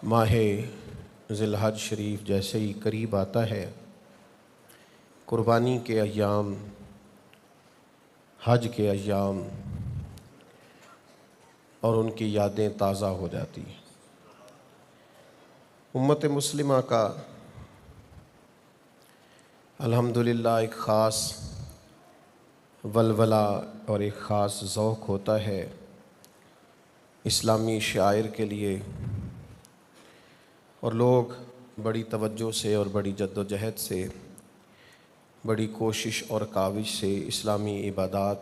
ماہ ذی الحج شریف جیسے ہی قریب آتا ہے، قربانی کے ایام، حج کے ایام اور ان کی یادیں تازہ ہو جاتی ہیں۔ امت مسلمہ کا الحمدللہ ایک خاص ولولہ اور ایک خاص ذوق ہوتا ہے اسلامی شعائر کے لیے، اور لوگ بڑی توجہ سے اور بڑی جد و جہد سے، بڑی کوشش اور کاوش سے اسلامی عبادات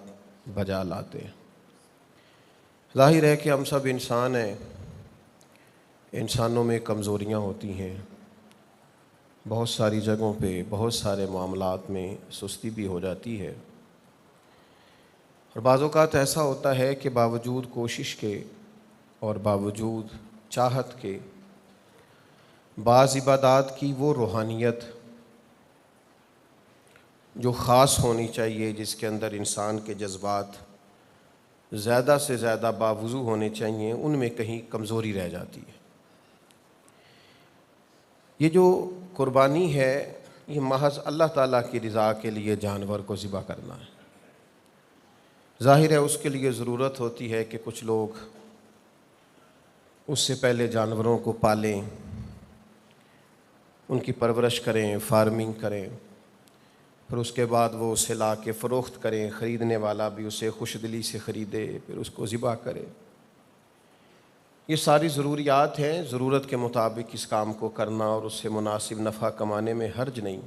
بجا لاتے ہیں۔ ظاہر ہے کہ ہم سب انسان ہیں، انسانوں میں کمزوریاں ہوتی ہیں، بہت ساری جگہوں پہ بہت سارے معاملات میں سستی بھی ہو جاتی ہے، اور بعض اوقات ایسا ہوتا ہے کہ باوجود کوشش کے اور باوجود چاہت کے بعض عبادات کی وہ روحانیت جو خاص ہونی چاہیے، جس کے اندر انسان کے جذبات زیادہ سے زیادہ باوضو ہونے چاہیے، ان میں کہیں کمزوری رہ جاتی ہے۔ یہ جو قربانی ہے، یہ محض اللہ تعالیٰ کی رضا کے لیے جانور کو ذبح کرنا ہے۔ ظاہر ہے اس کے لیے ضرورت ہوتی ہے کہ کچھ لوگ اس سے پہلے جانوروں کو پالیں، ان کی پرورش کریں، فارمنگ کریں، پھر اس کے بعد وہ اسے لا کے فروخت کریں، خریدنے والا بھی اسے خوش دلی سے خریدے، پھر اس کو ذبح کرے۔ یہ ساری ضروریات ہیں، ضرورت کے مطابق اس کام کو کرنا اور اس سے مناسب نفع کمانے میں حرج نہیں،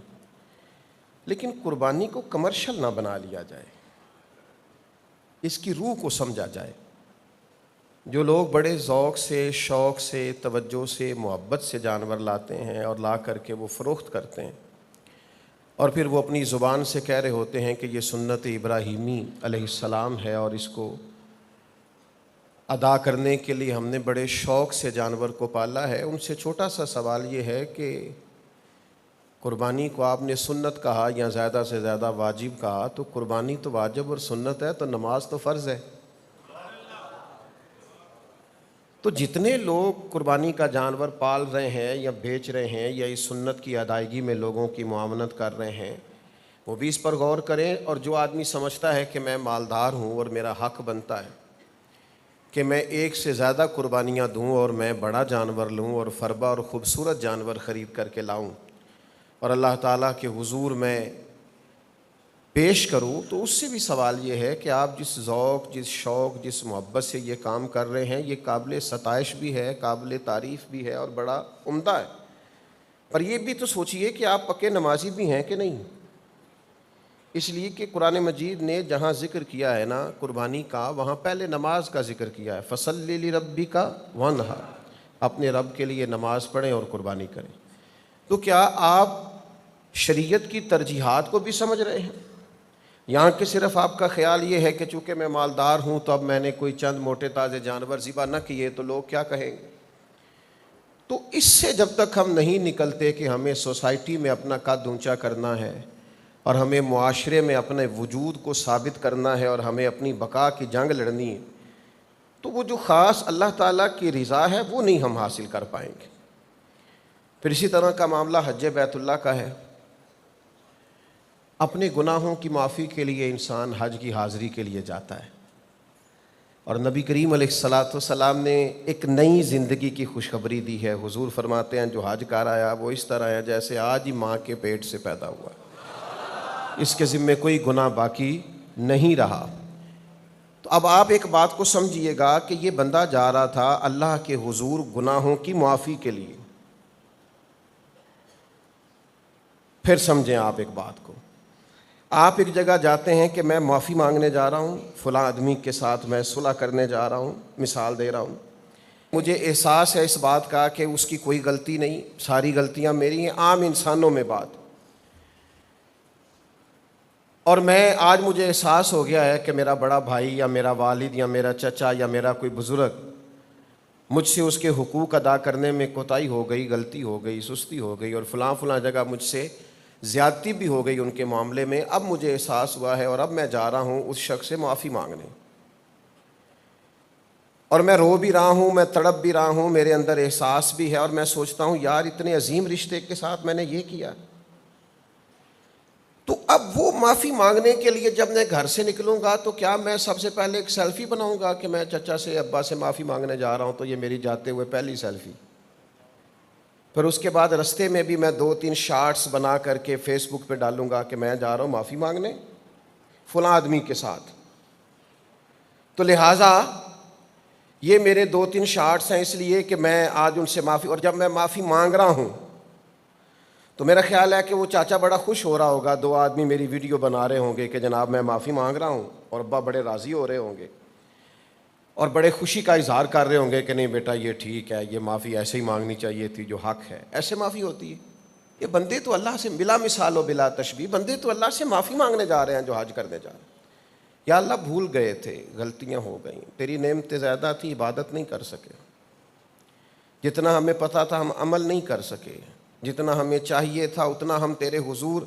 لیکن قربانی کو کمرشل نہ بنا لیا جائے، اس کی روح کو سمجھا جائے۔ جو لوگ بڑے ذوق سے، شوق سے، توجہ سے، محبت سے جانور لاتے ہیں اور لا کر کے وہ فروخت کرتے ہیں، اور پھر وہ اپنی زبان سے کہہ رہے ہوتے ہیں کہ یہ سنت ابراہیمی علیہ السلام ہے اور اس کو ادا کرنے کے لیے ہم نے بڑے شوق سے جانور کو پالا ہے، ان سے چھوٹا سا سوال یہ ہے کہ قربانی کو آپ نے سنت کہا یا زیادہ سے زیادہ واجب کہا، تو قربانی تو واجب اور سنت ہے، تو نماز تو فرض ہے۔ تو جتنے لوگ قربانی کا جانور پال رہے ہیں یا بیچ رہے ہیں یا اس سنت کی ادائیگی میں لوگوں کی معاونت کر رہے ہیں، وہ بھی اس پر غور کریں، اور جو آدمی سمجھتا ہے کہ میں مالدار ہوں اور میرا حق بنتا ہے کہ میں ایک سے زیادہ قربانیاں دوں اور میں بڑا جانور لوں اور فربا اور خوبصورت جانور خرید کر کے لاؤں اور اللہ تعالیٰ کے حضور میں پیش کروں، تو اس سے بھی سوال یہ ہے کہ آپ جس ذوق، جس شوق، جس محبت سے یہ کام کر رہے ہیں، یہ قابل ستائش بھی ہے، قابل تعریف بھی ہے اور بڑا عمدہ ہے، پر یہ بھی تو سوچئے کہ آپ پکے نمازی بھی ہیں کہ نہیں۔ اس لیے کہ قرآن مجید نے جہاں ذکر کیا ہے نا قربانی کا، وہاں پہلے نماز کا ذکر کیا ہے، فَصَلِّ لِرَبِّكَ وَانْحَرْ، اپنے رب کے لیے نماز پڑھیں اور قربانی کریں۔ تو کیا آپ شریعت کی ترجیحات کو بھی سمجھ رہے ہیں؟ یہاں کہ صرف آپ کا خیال یہ ہے کہ چونکہ میں مالدار ہوں تو اب میں نے کوئی چند موٹے تازے جانور ذبح نہ کیے تو لوگ کیا کہیں گے؟ تو اس سے جب تک ہم نہیں نکلتے کہ ہمیں سوسائٹی میں اپنا قد اونچا کرنا ہے اور ہمیں معاشرے میں اپنے وجود کو ثابت کرنا ہے اور ہمیں اپنی بقا کی جنگ لڑنی ہے، تو وہ جو خاص اللہ تعالیٰ کی رضا ہے وہ نہیں ہم حاصل کر پائیں گے۔ پھر اسی طرح کا معاملہ حج بیت اللہ کا ہے۔ اپنے گناہوں کی معافی کے لیے انسان حج کی حاضری کے لیے جاتا ہے، اور نبی کریم علیہ السلام نے ایک نئی زندگی کی خوشخبری دی ہے۔ حضور فرماتے ہیں جو حج کر آیا وہ اس طرح ہے جیسے آج ہی ماں کے پیٹ سے پیدا ہوا، اس کے ذمے کوئی گناہ باقی نہیں رہا۔ تو اب آپ ایک بات کو سمجھیے گا کہ یہ بندہ جا رہا تھا اللہ کے حضور گناہوں کی معافی کے لیے۔ پھر سمجھیں آپ ایک بات کو، آپ ایک جگہ جاتے ہیں کہ میں معافی مانگنے جا رہا ہوں، فلاں آدمی کے ساتھ میں صلح کرنے جا رہا ہوں، مثال دے رہا ہوں، مجھے احساس ہے اس بات کا کہ اس کی کوئی غلطی نہیں، ساری غلطیاں میری ہیں، عام انسانوں میں بات، اور آج مجھے احساس ہو گیا ہے کہ میرا بڑا بھائی یا میرا والد یا میرا چچا یا میرا کوئی بزرگ مجھ سے اس کے حقوق ادا کرنے میں کوتاہی ہو گئی، غلطی ہو گئی، سستی ہو گئی، اور فلاں جگہ مجھ سے زیادتی بھی ہو گئی ان کے معاملے میں، اب مجھے احساس ہوا ہے اور اب میں جا رہا ہوں اس شخص سے معافی مانگنے۔ اور میں رو بھی رہا ہوں، میں تڑپ بھی رہا ہوں، میرے اندر احساس بھی ہے، اور میں سوچتا ہوں یار اتنے عظیم رشتے کے ساتھ میں نے یہ کیا۔ تو اب وہ معافی مانگنے کے لیے جب میں گھر سے نکلوں گا تو کیا میں سب سے پہلے ایک سیلفی بناؤں گا کہ میں چچا سے ابا سے معافی مانگنے جا رہا ہوں، تو یہ میری جاتے ہوئے پہلی سیلفی۔ پھر اس کے بعد رستے میں بھی میں 2-3 شارٹس بنا کر کے فیس بک پہ ڈالوں گا کہ میں جا رہا ہوں معافی مانگنے فلاں آدمی کے ساتھ۔ تو لہٰذا یہ میرے 2-3 شارٹس ہیں اس لیے کہ میں آج ان سے معافی، اور جب میں معافی مانگ رہا ہوں تو میرا خیال ہے کہ وہ چاچا بڑا خوش ہو رہا ہوگا، 2 آدمی میری ویڈیو بنا رہے ہوں گے کہ جناب میں معافی مانگ رہا ہوں، اور ابا بڑے راضی ہو رہے ہوں گے اور بڑے خوشی کا اظہار کر رہے ہوں گے کہ نہیں بیٹا یہ ٹھیک ہے، یہ معافی ایسے ہی مانگنی چاہیے تھی جو حق ہے، ایسے معافی ہوتی ہے۔ یہ بندے تو اللہ سے بلا مثال و بلا تشبیہ، بندے تو اللہ سے معافی مانگنے جا رہے ہیں جو حج کرنے جا رہے ہیں۔ یا اللہ بھول گئے تھے، غلطیاں ہو گئیں، تیری نعمتیں زیادہ تھی، عبادت نہیں کر سکے، جتنا ہمیں پتہ تھا ہم عمل نہیں کر سکے، جتنا ہمیں چاہیے تھا اتنا ہم تیرے حضور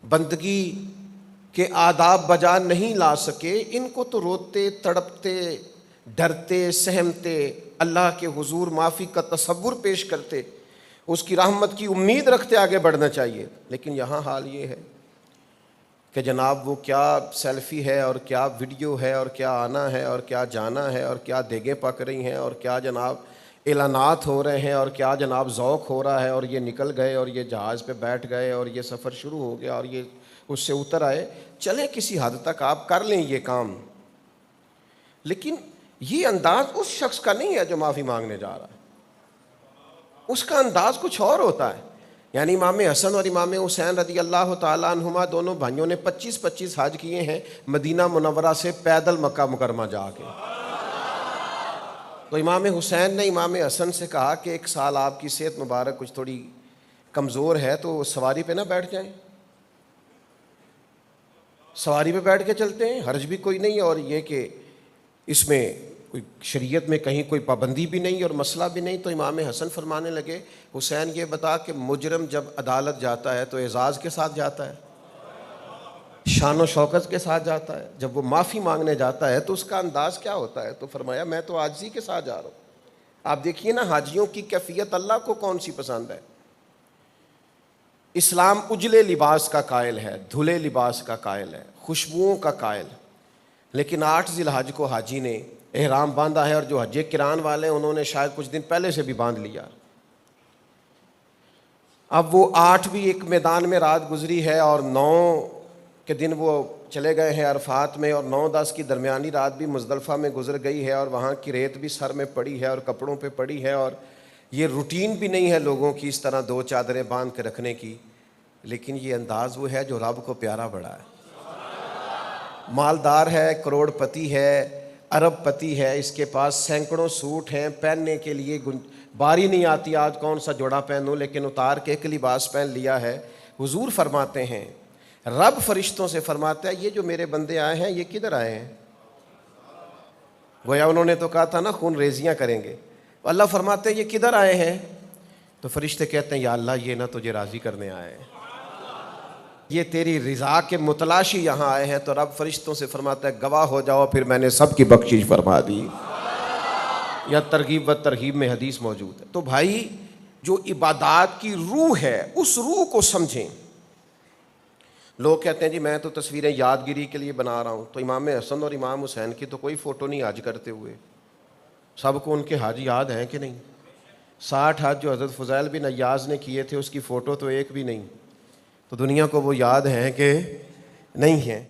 بندگی کے آداب بجا نہیں لا سکے۔ ان کو تو روتے تڑپتے ڈرتے سہمتے اللہ کے حضور معافی کا تصور پیش کرتے، اس کی رحمت کی امید رکھتے آگے بڑھنا چاہیے، لیکن یہاں حال یہ ہے کہ جناب وہ کیا سیلفی ہے اور کیا ویڈیو ہے اور کیا آنا ہے اور کیا جانا ہے اور کیا دیگیں پک رہی ہیں اور کیا جناب اعلانات ہو رہے ہیں اور کیا جناب ذوق ہو رہا ہے، اور یہ نکل گئے اور یہ جہاز پہ بیٹھ گئے اور یہ سفر شروع ہو گیا اور یہ اس سے اتر آئے۔ چلیں کسی حد تک آپ کر لیں یہ کام، لیکن یہ انداز اس شخص کا نہیں ہے جو معافی مانگنے جا رہا ہے، اس کا انداز کچھ اور ہوتا ہے۔ یعنی امام حسن اور امام حسین رضی اللہ تعالیٰ عنہما دونوں بھائیوں نے 25 حج کیے ہیں مدینہ منورہ سے پیدل مکہ مکرمہ جا کے۔ تو امام حسین نے امام حسن سے کہا کہ 1 سال آپ کی صحت مبارک کچھ تھوڑی کمزور ہے تو سواری پہ نہ بیٹھ جائیں، سواری پہ بیٹھ کے چلتے ہیں، حرج بھی کوئی نہیں، اور یہ کہ اس میں کوئی شریعت میں کہیں کوئی پابندی بھی نہیں اور مسئلہ بھی نہیں۔ تو امام حسن فرمانے لگے حسین یہ بتا کہ مجرم جب عدالت جاتا ہے تو اعزاز کے ساتھ جاتا ہے، شان و شوکت کے ساتھ جاتا ہے، جب وہ معافی مانگنے جاتا ہے تو اس کا انداز کیا ہوتا ہے؟ تو فرمایا میں تو عاجزی کے ساتھ جا رہا ہوں۔ آپ دیکھیے نا حاجیوں کی کیفیت اللہ کو کون سی پسند ہے۔ اسلام اجلے لباس کا قائل ہے، دھلے لباس کا قائل ہے، خوشبوؤں کا قائل، لیکن 8 ذی الحج کو حاجی نے احرام باندھا ہے، اور جو حج کران والے ہیں انہوں نے شاید کچھ دن پہلے سے بھی باندھ لیا۔ اب وہ 8 بھی ایک میدان میں رات گزری ہے اور 9 کے دن وہ چلے گئے ہیں عرفات میں، اور 9-10 کی درمیانی رات بھی مزدلفہ میں گزر گئی ہے، اور وہاں کی ریت بھی سر میں پڑی ہے اور کپڑوں پہ پڑی ہے، اور یہ روٹین بھی نہیں ہے لوگوں کی اس طرح 2 چادریں باندھ کے رکھنے کی، لیکن یہ انداز وہ ہے جو رب کو پیارا بڑا ہے۔ مالدار ہے، کروڑ پتی ہے، ارب پتی ہے، اس کے پاس سینکڑوں سوٹ ہیں، پہننے کے لیے باری نہیں آتی آج کون سا جوڑا پہنوں، لیکن اتار کے ایک لباس پہن لیا ہے۔ حضور فرماتے ہیں، رب فرشتوں سے فرماتا ہے یہ جو میرے بندے آئے ہیں یہ کدھر آئے ہیں؟ گویا انہوں نے تو کہا تھا نا خون ریزیاں کریں گے، اللہ فرماتے ہیں یہ کدھر آئے ہیں؟ تو فرشتے کہتے ہیں یا اللہ یہ نہ تجھے راضی کرنے آئے ہیں، یہ تیری رضا کے متلاشی یہاں آئے ہیں۔ تو رب فرشتوں سے فرماتا ہے گواہ ہو جاؤ پھر میں نے سب کی بخشش فرما دی۔ یا ترغیب و ترہیب میں حدیث موجود ہے۔ تو بھائی جو عبادات کی روح ہے اس روح کو سمجھیں۔ لوگ کہتے ہیں جی میں تو تصویریں یادگیری کے لیے بنا رہا ہوں، تو امام حسن اور امام حسین کی تو کوئی فوٹو نہیں حج کرتے ہوئے، سب کو ان کے حج یاد ہیں کہ نہیں؟ 60 حج جو حضرت فضیل بن عیاض نے کیے تھے اس کی فوٹو تو ایک بھی نہیں، تو دنیا کو وہ یاد ہیں کہ نہیں ہیں؟